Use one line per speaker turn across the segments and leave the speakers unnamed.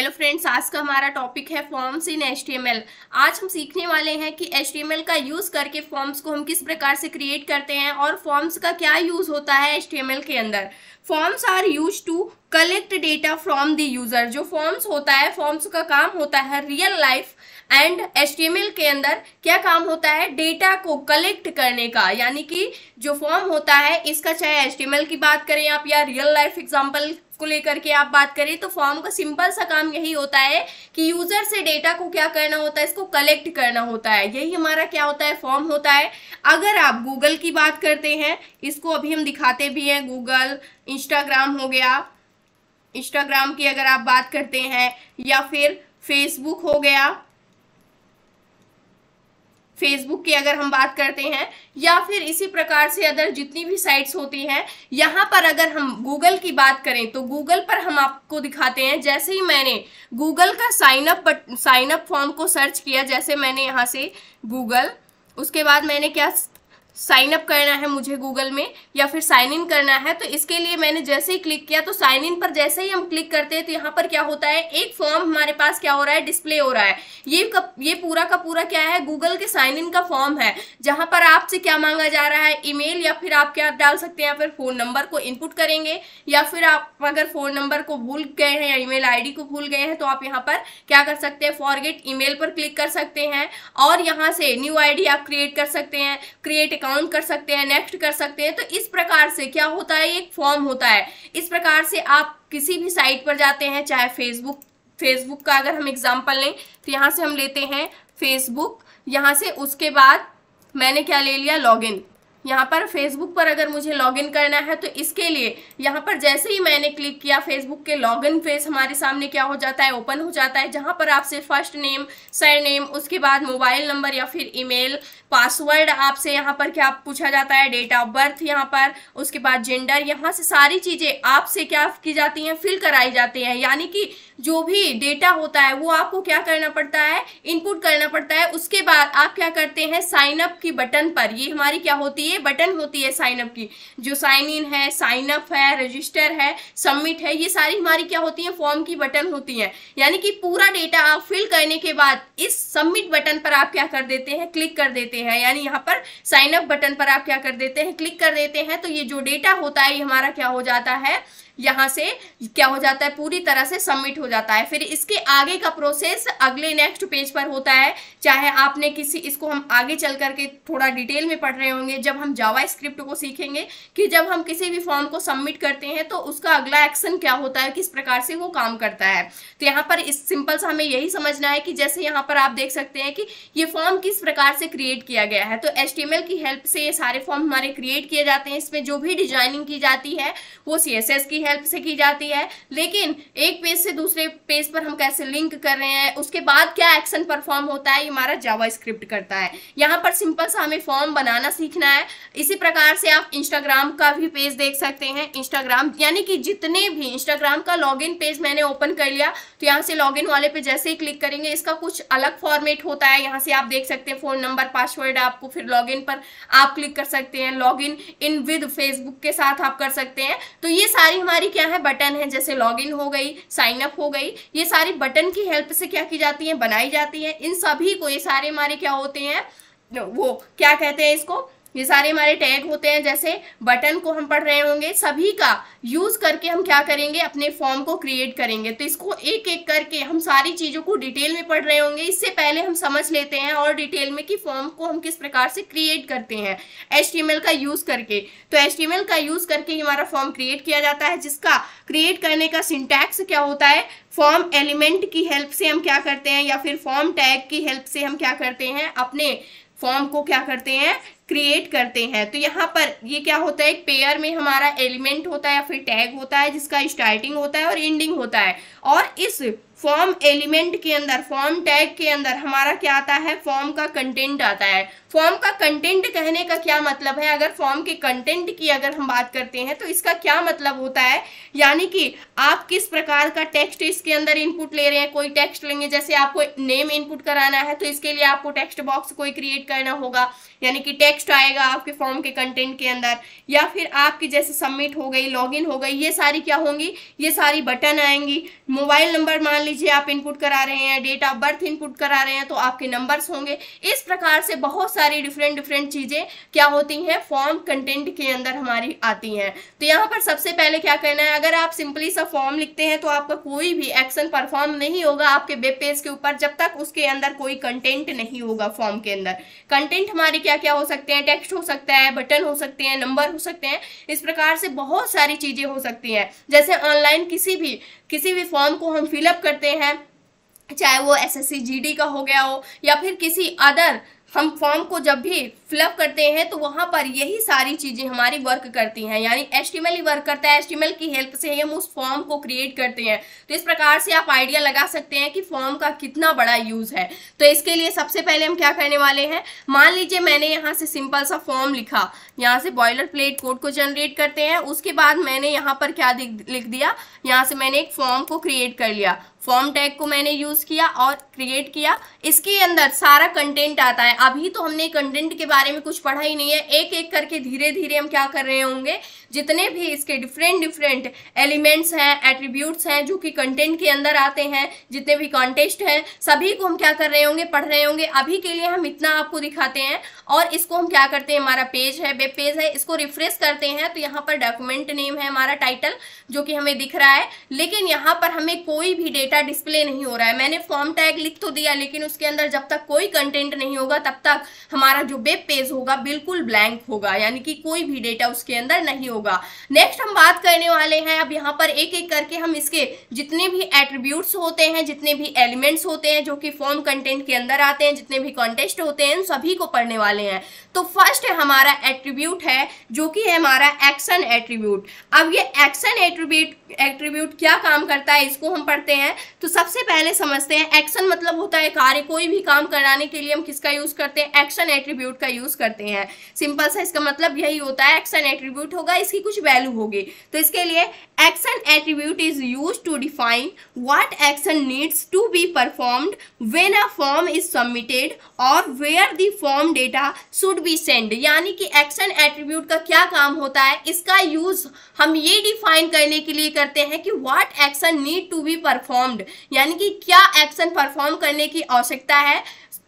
Hello friends, आज का हमारा टॉपिक है फॉर्म्स इन HTML। आज हम सीखने वाले हैं कि HTML का यूज़ करके फॉर्म्स को हम किस प्रकार से क्रिएट करते हैं और फॉर्म्स का क्या यूज़ होता है HTML के अंदर। Forms are used to collect data from the user. जो फॉर्म्स होता है, फॉर्म्स का काम होता है रियल लाइफ एंड HTML के अंदर क्या काम होता है, डेटा को कलेक्ट करने का। यानी कि जो फॉर्म होता है इसका, चाहे HTML की बात करें आप या रियल लाइफ एग्जांपल को लेकर के आप बात करें, तो फॉर्म का सिंपल सा काम यही होता है कि यूजर से डेटा को क्या करना होता है, इसको कलेक्ट करना होता है। यही हमारा क्या होता है, फॉर्म होता है। अगर आप गूगल की बात करते हैं, इसको अभी हम दिखाते भी हैं, गूगल, इंस्टाग्राम हो गया, इंस्टाग्राम की अगर आप बात करते हैं, या फिर फेसबुक हो गया, फेसबुक की अगर हम बात करते हैं, या फिर इसी प्रकार से अदर जितनी भी साइट्स होती हैं। यहाँ पर अगर हम गूगल की बात करें तो गूगल पर हम आपको दिखाते हैं, जैसे ही मैंने गूगल का साइन अप फॉर्म को सर्च किया, जैसे मैंने यहाँ से गूगल, उसके बाद मैंने क्या साइन अप करना है मुझे गूगल में, या फिर साइन इन करना है, तो इसके लिए मैंने जैसे ही क्लिक किया तो साइन इन पर जैसे ही हम क्लिक करते हैं तो यहाँ पर क्या होता है, एक फॉर्म हमारे पास क्या हो रहा है, डिस्प्ले हो रहा है। ये पूरा का पूरा क्या है, गूगल के साइन इन का फॉर्म है, जहां पर आपसे क्या मांगा जा रहा है, ईमेल, या फिर आप क्या डाल सकते हैं, या फिर फोन नंबर को इनपुट करेंगे, या फिर आप अगर फोन नंबर को भूल गए हैं या ईमेल आईडी को भूल गए हैं तो आप यहाँ पर क्या कर सकते हैं, फॉरगेट ईमेल पर क्लिक कर सकते हैं और यहाँ से न्यू आईडी आप क्रिएट कर सकते हैं, क्रिएट अकाउंट कर सकते हैं, नेक्स्ट कर सकते हैं। तो इस प्रकार से क्या होता है, एक फॉर्म होता है। इस प्रकार से आप किसी भी साइट पर जाते हैं, चाहे फेसबुक का अगर हम एग्जांपल लें तो यहाँ से हम लेते हैं फेसबुक, यहाँ से उसके बाद मैंने क्या ले लिया, लॉगिन। यहाँ पर फेसबुक पर अगर मुझे लॉगिन करना है तो इसके लिए यहाँ पर जैसे ही मैंने क्लिक किया, फेसबुक के लॉगिन पेज हमारे सामने क्या हो जाता है, ओपन हो जाता है, जहाँ पर आपसे फर्स्ट नेम, सरनेम, उसके बाद मोबाइल नंबर या फिर ईमेल, पासवर्ड आपसे यहाँ पर क्या पूछा जाता है, डेट ऑफ बर्थ यहाँ पर, उसके बाद जेंडर, यहाँ से सारी चीज़ें आपसे क्या की जाती हैं, फिल कराई जाती हैं। यानी कि जो भी डेटा होता है वो आपको क्या करना पड़ता है, इनपुट करना पड़ता है। उसके बाद आप क्या करते हैं, साइन अप की बटन पर, ये हमारी क्या होती है, बटन होती है साइन अप की, जो साइन इन है, साइन अप है, रजिस्टर है, सबमिट है, ये सारी हमारी क्या होती है, फॉर्म की बटन होती है। यानी कि पूरा डेटा आप फिल करने के बाद इस सबमिट बटन पर आप क्या कर देते हैं, क्लिक कर देते हैं। यानी यहाँ पर साइन अप बटन पर आप क्या कर देते हैं, क्लिक कर देते हैं, तो ये जो डेटा होता है ये हमारा क्या हो जाता है, यहाँ से क्या हो जाता है, पूरी तरह से सबमिट हो जाता है। फिर इसके आगे का प्रोसेस अगले नेक्स्ट पेज पर होता है। चाहे आपने इसको हम आगे चल करके थोड़ा डिटेल में पढ़ रहे होंगे जब हम जावा स्क्रिप्ट को सीखेंगे, कि जब हम किसी भी फॉर्म को सबमिट करते हैं तो उसका अगला एक्शन क्या होता है, किस प्रकार से वो काम करता है। तो यहाँ पर इस सिंपल सा हमें यही समझना है कि जैसे यहाँ पर आप देख सकते हैं कि ये फॉर्म किस प्रकार से क्रिएट किया गया है। तो HTML की हेल्प से ये सारे फॉर्म हमारे क्रिएट किए जाते हैं। इसमें जो भी डिजाइनिंग की जाती है वो CSS की हेल्प से की जाती है, लेकिन एक पेज से दूसरे पेज पर हम कैसे लिंक कर रहे हैं, उसके बाद क्या एक्शन परफॉर्म होता है, ये हमारा जावा स्क्रिप्ट करता है। यहाँ पर सिंपल सा हमें फॉर्म बनाना सीखना है। इसी प्रकार से आप इंस्टाग्राम का भी पेज देख सकते हैं। इंस्टाग्राम यानी कि जितने भी इंस्टाग्राम का लॉगिन पेज मैंने ओपन कर लिया, तो यहाँ से लॉगिन वाले पे जैसे ही क्लिक करेंगे इसका कुछ अलग फॉर्मेट होता है। यहाँ से आप देख सकते हैं फोन नंबर, पासवर्ड आपको, फिर लॉगिन पर आप क्लिक कर सकते हैं, लॉगिन इन विद फेसबुक के साथ आप कर सकते हैं। तो ये सारी हमारी क्या है, बटन है, जैसे लॉगिन हो गई, साइन अप हो गई, ये सारी बटन की हेल्प से क्या की जाती है, बनाई जाती है। इन सभी को, ये सारे हमारे क्या होते हैं, वो क्या कहते हैं इसको, ये सारे हमारे टैग होते हैं। जैसे बटन को हम पढ़ रहे होंगे, सभी का यूज करके हम क्या करेंगे, अपने फॉर्म को क्रिएट करेंगे। तो इसको एक एक करके हम सारी चीजों को डिटेल में पढ़ रहे होंगे। इससे पहले हम समझ लेते हैं और डिटेल में कि फॉर्म को हम किस प्रकार से क्रिएट करते हैं HTML का यूज करके। तो HTML का यूज करके हमारा फॉर्म क्रिएट किया जाता है, जिसका क्रिएट करने का सिंटैक्स क्या होता है, फॉर्म एलिमेंट की हेल्प से हम क्या करते हैं, या फिर फॉर्म टैग की हेल्प से हम क्या करते हैं, अपने फॉर्म को क्या करते हैं, क्रिएट करते हैं। तो यहाँ पर ये क्या होता है, एक पेयर में हमारा एलिमेंट होता है या फिर टैग होता है, जिसका स्टार्टिंग होता है और एंडिंग होता है। और इस फॉर्म एलिमेंट के अंदर, फॉर्म टैग के अंदर हमारा क्या आता है, फॉर्म का कंटेंट आता है। फॉर्म का कंटेंट कहने का क्या मतलब है, अगर फॉर्म के कंटेंट की अगर हम बात करते हैं तो इसका क्या मतलब होता है, यानी कि आप किस प्रकार का टेक्स्ट इसके अंदर इनपुट ले रहे हैं। कोई टेक्स्ट लेंगे, जैसे आपको नेम इनपुट कराना है तो इसके लिए आपको टेक्स्ट बॉक्स कोई क्रिएट करना होगा, यानी कि टेक्स्ट आएगा आपके फॉर्म के कंटेंट के अंदर, या फिर आपकी जैसे सबमिट हो गई, लॉगिन हो गई, ये सारी क्या होंगी, ये सारी बटन आएंगी। मोबाइल नंबर मान लीजिए आप इनपुट करा रहे हैं, डेट ऑफ बर्थ इनपुट करा रहे हैं तो आपके नंबर्स होंगे। इस प्रकार से बहुत सारी डिफरेंट चीजें क्या होती हैं, फॉर्म कंटेंट के अंदर हमारी आती हैं। तो यहाँ पर सबसे पहले क्या करना है, अगर आप सिंपली सा फॉर्म लिखते हैं तो आपका कोई भी एक्शन परफॉर्म नहीं होगा आपके वेब पेज के ऊपर जब तक उसके अंदर कोई कंटेंट नहीं होगा। फॉर्म के अंदर कंटेंट हमारे क्या क्या हो सकते हैं, टेक्स्ट हो सकता है, बटन हो सकते हैं, नंबर हो सकते हैं, इस प्रकार से बहुत सारी चीजें हो सकती हैं। जैसे ऑनलाइन किसी भी फॉर्म को हम फिलअप करते हैं, चाहे वो SSC GD का हो गया हो या फिर किसी अदर, हम फॉर्म को जब भी फिलअप करते हैं तो वहां पर यही सारी चीजें हमारी वर्क करती हैं, यानी HTML ही वर्क करता है। HTML की हेल्प से हम उस फॉर्म को क्रिएट करते हैं। तो इस प्रकार से आप आइडिया लगा सकते हैं कि फॉर्म का कितना बड़ा यूज है। तो इसके लिए सबसे पहले हम क्या करने वाले हैं, मान लीजिए मैंने यहाँ से सिंपल सा फॉर्म लिखा, यहाँ से बॉयलर प्लेट कोड को जनरेट करते हैं। उसके बाद मैंने यहाँ पर क्या लिख दिया, यहाँ से मैंने एक फॉर्म को क्रिएट कर लिया, फॉर्म टैग को मैंने यूज किया और क्रिएट किया। इसके अंदर सारा कंटेंट आता है। अभी तो हमने कंटेंट के बारे में कुछ पढ़ा ही नहीं है, एक एक करके धीरे धीरे हम क्या कर रहे होंगे, जितने भी इसके डिफरेंट एलिमेंट्स हैं, एट्रीब्यूट्स हैं जो कि कंटेंट के अंदर आते हैं, जितने भी कॉन्टेक्स्ट हैं, सभी को हम क्या कर रहे होंगे, पढ़ रहे होंगे। अभी के लिए हम इतना आपको दिखाते हैं और इसको हम क्या करते हैं, हमारा पेज है, वेब पेज है, इसको रिफ्रेश करते हैं तो यहाँ पर डॉक्यूमेंट नेम है हमारा टाइटल जो कि हमें दिख रहा है, लेकिन यहाँ पर हमें कोई भी डेटा डिस्प्ले नहीं हो रहा है। मैंने फॉर्म टैग लिख तो दिया लेकिन उसके अंदर जब तक कोई कंटेंट नहीं होगा तब तक हमारा जो वेब पेज होगा बिल्कुल ब्लैंक होगा, यानी कि कोई भी डेटा उसके अंदर नहीं होगा। नेक्स्ट हम बात करने वाले हैं, अब यहाँ पर एक एक करके हम इसके जितने भी एट्रीब्यूट्स होते हैं, जितने भी एलिमेंट्स होते हैं जो कि फॉर्म कंटेंट के अंदर आते हैं, जितने भी कॉन्टेक्स्ट होते हैं, सभी को पढ़ने वाले हैं। तो फर्स्ट हमारा एट्रीब्यूट है जो कि है हमारा एक्शन एट्रीब्यूट। अब ये एक्शन एट्रीब्यूट क्या काम करता है इसको हम पढ़ते हैं। तो सबसे पहले समझते हैं, एक्शन मतलब होता है कार्य। कोई भी काम कराने के लिए हम किसका यूज करते हैं, एक्शन एट्रीब्यूट का यूज करते हैं। सिंपल सा इसका मतलब यही होता है, एक्शन एट्रीब्यूट होगा, इसकी कुछ वैल्यू होगी। तो इसके लिए action attribute is used to define what action needs to be performed when a form is submitted और where the form data should be send. यानी कि एक्शन एट्रीब्यूट का क्या काम होता है, इसका यूज हम ये डिफाइन करने के लिए करते हैं कि what action need to be performed, यानी कि क्या एक्शन परफॉर्म करने की आवश्यकता है,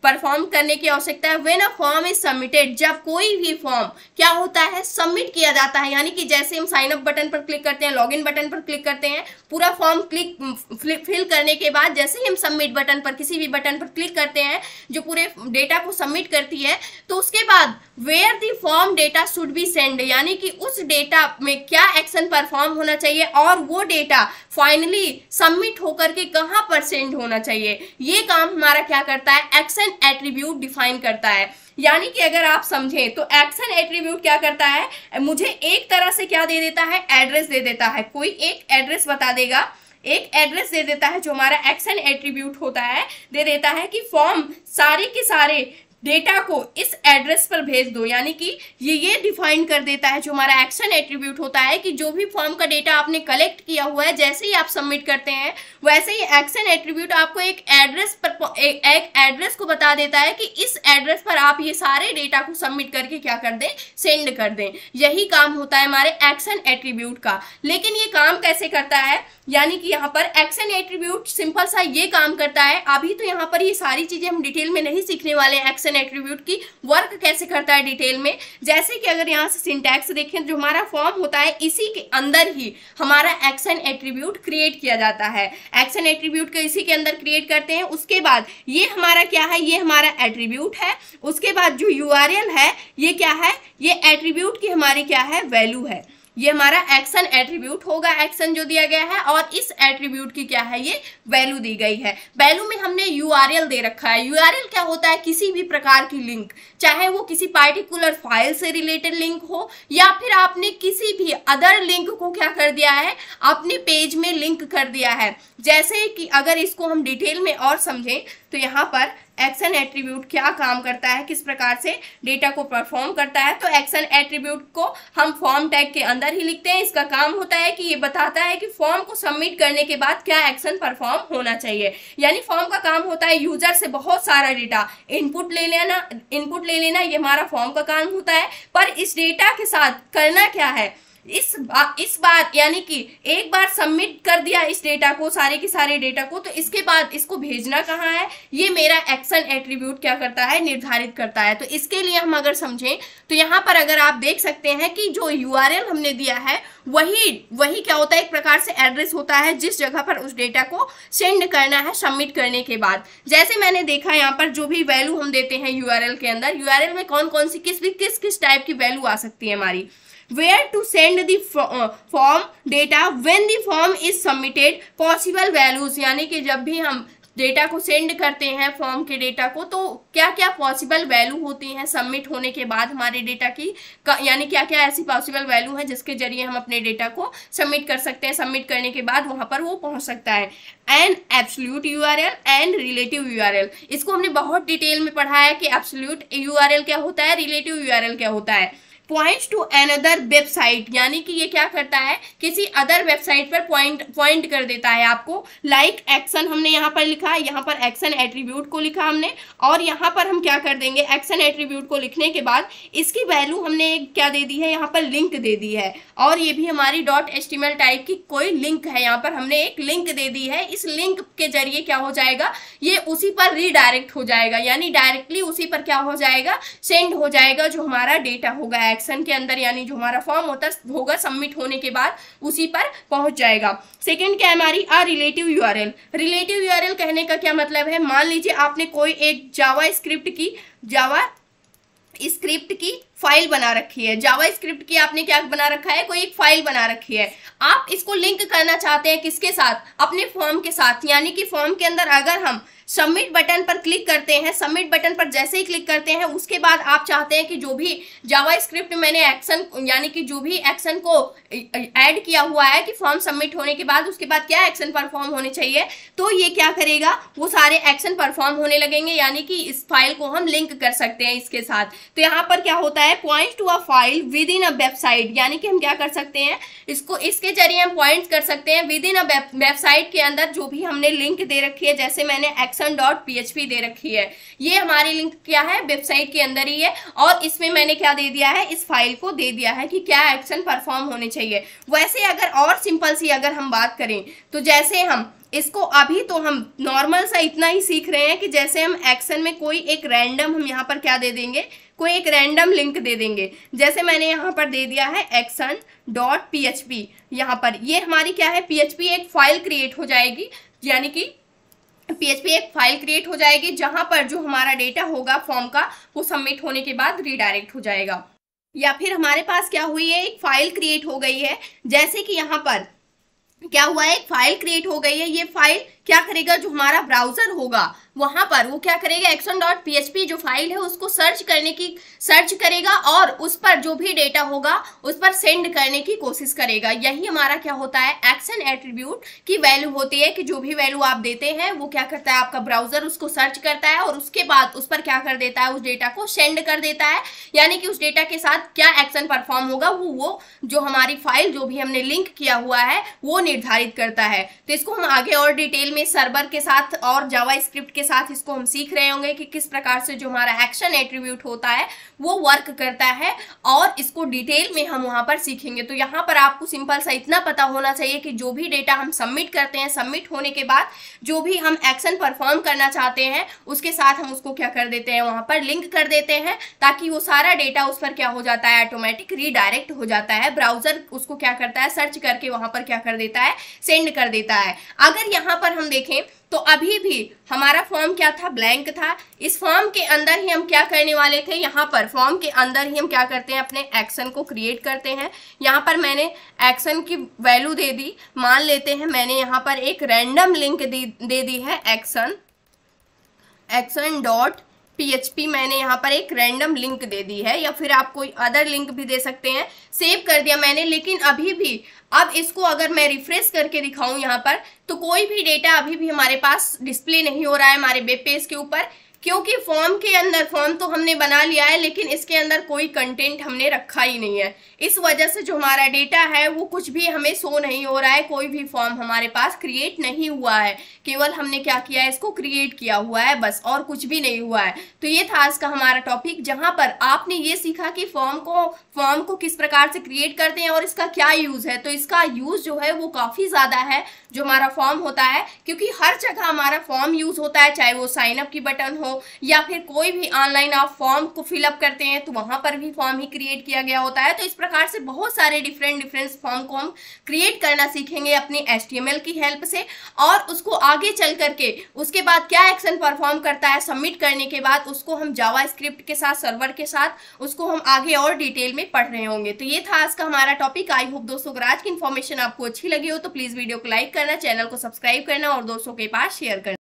when a form is submitted, जब कोई भी फॉर्म क्या होता है, सबमिट किया जाता है। यानी कि जैसे हम साइन अप बटन पर क्लिक करते हैं, लॉगिन बटन पर क्लिक करते हैं, पूरा फॉर्म फिल करने के बाद जैसे ही हम सबमिट बटन पर, किसी भी बटन पर क्लिक करते हैं जो पूरे डेटा को सबमिट करती है, तो उसके बाद where the form data should be send, यानी कि उस डेटा में क्या एक्शन परफॉर्म होना चाहिए और वो डेटा फाइनली सबमिट होकर के कहां पर सेंड होना चाहिए, ये काम हमारा क्या करता है, एक्शन एट्रीब्यूट डिफाइन करता है। यानी कि अगर आप समझें तो एक्शन एट्रीब्यूट क्या करता है, मुझे एक तरह से क्या दे देता है, एड्रेस दे देता है। कोई एक एड्रेस बता देगा, एक एड्रेस दे देता है जो हमारा एक्शन एट्रीब्यूट होता है, दे देता है कि फॉर्म सारे के सारे डेटा को इस एड्रेस पर भेज दो। यानी कि ये डिफाइन कर देता है जो हमारा एक्शन एट्रीब्यूट होता है कि जो भी फॉर्म का डेटा आपने कलेक्ट किया हुआ है, जैसे ही आप सबमिट करते हैं वैसे ही एक्शन एट्रीब्यूट आपको एक एड्रेस पर एक एड्रेस को बता देता है कि इस एड्रेस पर आप ये सारे डेटा को सबमिट करके क्या कर दें, सेंड कर दें। यही काम होता है हमारे एक्शन एट्रीब्यूट का। लेकिन ये काम कैसे करता है, यानी कि यहाँ पर एक्शन एट्रीब्यूट सिंपल सा ये काम करता है। अभी तो यहाँ पर ये सारी चीजें हम डिटेल में नहीं सीखने वाले हैं, एक्शन एट्रीब्यूट की वर्क कैसे करता है डिटेल में। जैसे कि अगर यहाँ से सिंटैक्स देखें, जो हमारा फॉर्म होता है इसी के अंदर ही हमारा एक्शन एट्रीब्यूट क्रिएट किया जाता है। एक्शन एट्रीब्यूट को इसी के अंदर क्रिएट करते हैं। उसके बाद ये हमारा क्या है, ये हमारा एट्रीब्यूट है। उसके बाद जो URL है ये क्या है, ये एट्रीब्यूट की हमारी क्या है, वैल्यू है। ये हमारा एक्शन एट्रीब्यूट होगा, एक्शन जो दिया गया है, और इस एट्रीब्यूट की क्या है, ये वैल्यू दी गई है। वैल्यू में हमने URL दे रखा है। URL क्या होता है, किसी भी प्रकार की लिंक, चाहे वो किसी पार्टिकुलर फाइल से रिलेटेड लिंक हो या फिर आपने किसी भी अदर लिंक को क्या कर दिया है, अपने पेज में लिंक कर दिया है। जैसे कि अगर इसको हम डिटेल में और समझें तो यहाँ पर एक्शन एट्रीब्यूट क्या काम करता है, किस प्रकार से डेटा को परफॉर्म करता है। तो एक्शन एट्रीब्यूट को हम फॉर्म टैग के अंदर ही लिखते हैं। इसका काम होता है कि ये बताता है कि फॉर्म को सबमिट करने के बाद क्या एक्शन परफॉर्म होना चाहिए। यानी फॉर्म का काम होता है यूजर से बहुत सारा डेटा इनपुट ले लेना, ये हमारा फॉर्म का काम होता है। पर इस डेटा के साथ करना क्या है, इस बार यानी कि एक बार सबमिट कर दिया इस डेटा को, सारे के सारे डेटा को, तो इसके बाद इसको भेजना कहाँ है, ये मेरा एक्शन एट्रीब्यूट क्या करता है, निर्धारित करता है। तो इसके लिए हम अगर समझें तो यहाँ पर अगर आप देख सकते हैं कि जो यूआरएल हमने दिया है वही क्या होता है, एक प्रकार से एड्रेस होता है जिस जगह पर उस डेटा को सेंड करना है सबमिट करने के बाद। जैसे मैंने देखा यहाँ पर जो भी वैल्यू हम देते हैं यूआरएल के अंदर, यूआरएल में कौन कौन सी किस टाइप की वैल्यू आ सकती है हमारी। Where to send the form data when the form is submitted, possible values, यानी कि जब भी हम डेटा को सेंड करते हैं फॉर्म के डेटा को, तो क्या क्या पॉसिबल वैल्यू होती हैं सबमिट होने के बाद हमारे डेटा की, यानी क्या क्या ऐसी पॉसिबल वैल्यू है जिसके जरिए हम अपने डेटा को सबमिट कर सकते हैं, सबमिट करने के बाद वहां पर वो पहुंच सकता है। And absolute URL and relative URL, इसको हमने बहुत डिटेल में पढ़ा है कि एब्सोल्यूट यूआरएल क्या होता है, रिलेटिव यूआरएल क्या होता है। पॉइंट्स टू अनदर वेबसाइट, यानी कि ये क्या करता है, किसी अदर वेबसाइट पर पॉइंट कर देता है आपको। लाइक एक्शन हमने यहाँ पर लिखा है, यहाँ पर एक्शन एट्रीब्यूट को लिखा हमने, और यहाँ पर हम क्या कर देंगे, एक्शन एट्रीब्यूट को लिखने के बाद इसकी वैल्यू हमने क्या दे दी है, यहाँ पर लिंक दे दी है, और ये भी हमारी .html टाइप की कोई लिंक है, यहाँ पर हमने एक लिंक दे दी है। इस लिंक के जरिए क्या हो जाएगा, ये उसी पर रीडायरेक्ट हो जाएगा, यानी डायरेक्टली उसी पर क्या हो जाएगा, सेंड हो जाएगा जो हमारा डेटा होगा एक्शन के अंदर, यानी जो हमारा फॉर्म होगा सबमिट होने के बाद उसी पर पहुंच जाएगा। सेकंड क्या है हमारी, रिलेटिव यूआरएल। रिलेटिव यूआरएल कहने का क्या मतलब है, मान लीजिए आपने कोई एक जावा स्क्रिप्ट की फाइल बना रखी है, जावा स्क्रिप्ट की आपने क्या बना रखा है, कोई एक फाइल बना रखी है, आप इसको लिंक करना चाहते हैं किसके साथ, अपने फॉर्म के साथ। यानी कि फॉर्म के अंदर अगर हम सबमिट बटन पर क्लिक करते हैं, सबमिट बटन पर जैसे ही क्लिक करते हैं उसके बाद आप चाहते हैं कि जो भी जावा स्क्रिप्ट में मैंने एक्शन, यानी कि जो भी एक्शन को ऐड किया हुआ है कि फॉर्म सबमिट होने के बाद उसके बाद क्या एक्शन परफॉर्म होने चाहिए, तो ये क्या करेगा, वो सारे एक्शन परफॉर्म होने लगेंगे, यानी कि इस फाइल को हम लिंक कर सकते हैं इसके साथ। तो यहाँ पर क्या होता है, point to a file within a website, यानी कि हम क्या कर सकते हैं, इसके जरिए हम पॉइंट कर सकते हैं विद इन अ वेबसाइट के अंदर जो भी हमने लिंक दे रखी है। जैसे मैंने .php दे रखी है, ये हमारी लिंक क्या है, वेबसाइट के अंदर ही है, और इसमें मैंने क्या दे दिया है, इस फाइल को दे दिया है कि क्या एक्शन परफॉर्म होने चाहिए। वैसे अगर और सिंपल सी अगर हम बात करें तो जैसे हम इसको अभी तो हम नॉर्मल सा इतना ही सीख रहे हैं कि जैसे हम एक्शन में कोई एक रैंडम हम यहाँ पर क्या दे देंगे, कोई एक रैंडम लिंक दे देंगे। जैसे मैंने यहाँ पर दे दिया है action.php, यहाँ पर ये हमारी क्या है, PHP एक फाइल क्रिएट हो जाएगी, यानी कि PHP एक फाइल क्रिएट हो जाएगी जहां पर जो हमारा डेटा होगा फॉर्म का वो सबमिट होने के बाद रीडायरेक्ट हो जाएगा। या फिर हमारे पास क्या हुई है, एक फाइल क्रिएट हो गई है, जैसे कि यहाँ पर क्या हुआ है, एक फाइल क्रिएट हो गई है। ये फाइल क्या करेगा, जो हमारा ब्राउजर होगा वहां पर वो क्या करेगा, action.php जो फाइल है उसको सर्च करेगा और उस पर जो भी डेटा होगा उस पर सेंड करने की कोशिश करेगा। यही हमारा क्या होता है, एक्शन एट्रीब्यूट की वैल्यू होती है कि जो भी वैल्यू आप देते हैं वो क्या करता है, आपका ब्राउजर उसको सर्च करता है और उसके बाद उस पर क्या कर देता है, उस डेटा को सेंड कर देता है। यानी कि उस डेटा के साथ क्या एक्शन परफॉर्म होगा वो जो हमारी फाइल जो भी हमने लिंक किया हुआ है वो निर्धारित करता है। तो इसको हम आगे और डिटेल में सर्वर के साथ और जावा स्क्रिप्ट के साथ इसको हम सीख रहे होंगे कि किस प्रकार से जो हमारा एक्शन एट्रीब्यूट होता है वो वर्क करता है, और इसको डिटेल में हम वहां पर सीखेंगे। तो यहाँ पर आपको सिंपल सा इतना पता होना चाहिए कि जो भी डेटा हम सबमिट करते हैं, सबमिट होने के बाद जो भी हम एक्शन परफॉर्म करना चाहते हैं उसके साथ हम उसको क्या कर देते हैं, वहां पर लिंक कर देते हैं, ताकि वो सारा डेटा उस पर क्या हो जाता है, ऑटोमेटिक रीडायरेक्ट हो जाता है। ब्राउजर उसको क्या करता है, सर्च करके वहां पर क्या कर देता है, सेंड कर देता है। अगर यहाँ पर हम देखें तो अभी भी हमारा फॉर्म क्या था, ब्लैंक था। इस फॉर्म के अंदर ही हम क्या करने वाले थे, यहाँ पर फॉर्म के अंदर ही हम क्या करते हैं, अपने एक्शन को क्रिएट करते हैं। यहाँ पर मैंने एक्शन की वैल्यू दे दी, मान लेते हैं मैंने यहाँ पर एक रैंडम लिंक दे दी है action.php, मैंने यहाँ पर एक रैंडम लिंक दे दी है, या फिर आप कोई अदर लिंक भी दे सकते हैं। सेव कर दिया मैंने, लेकिन अभी भी अब इसको अगर मैं रिफ्रेश करके दिखाऊं यहाँ पर तो कोई भी डेटा अभी भी हमारे पास डिस्प्ले नहीं हो रहा है हमारे वेब पेज के ऊपर। क्योंकि फॉर्म के अंदर फॉर्म तो हमने बना लिया है लेकिन इसके अंदर कोई कंटेंट हमने रखा ही नहीं है। इस वजह से जो हमारा डेटा है वो कुछ भी हमें शो नहीं हो रहा है, कोई भी फॉर्म हमारे पास क्रिएट नहीं हुआ है, केवल हमने क्या किया है, इसको क्रिएट किया हुआ है बस, और कुछ भी नहीं हुआ है। तो ये था आज का हमारा टॉपिक, जहां पर आपने ये सीखा कि फॉर्म को किस प्रकार से क्रिएट करते हैं और इसका क्या यूज है। तो इसका यूज जो है वो काफी ज्यादा है जो हमारा फॉर्म होता है, क्योंकि हर जगह हमारा फॉर्म यूज होता है, चाहे वो साइन अप की बटन हो या फिर कोई भी ऑनलाइन आप फॉर्म को फिलअप करते हैं तो वहां पर भी फॉर्म ही क्रिएट किया गया होता है। तो इस प्रकार से बहुत सारे डिफरेंट फॉर्म को हम क्रिएट करना सीखेंगे अपनी HTML की हेल्प से, और उसको आगे चल करके उसके बाद क्या एक्शन परफॉर्म करता है सबमिट करने के बाद, उसको हम जावास्क्रिप्ट के साथ, सर्वर के साथ, उसको हम आगे और डिटेल में पढ़ रहे होंगे। तो ये था आज का हमारा टॉपिक। आई होप दोस्तों अगर आज की इन्फॉर्मेशन आपको अच्छी लगी हो तो प्लीज वीडियो को लाइक करना, चैनल को सब्सक्राइब करना और दोस्तों के पास शेयर करना।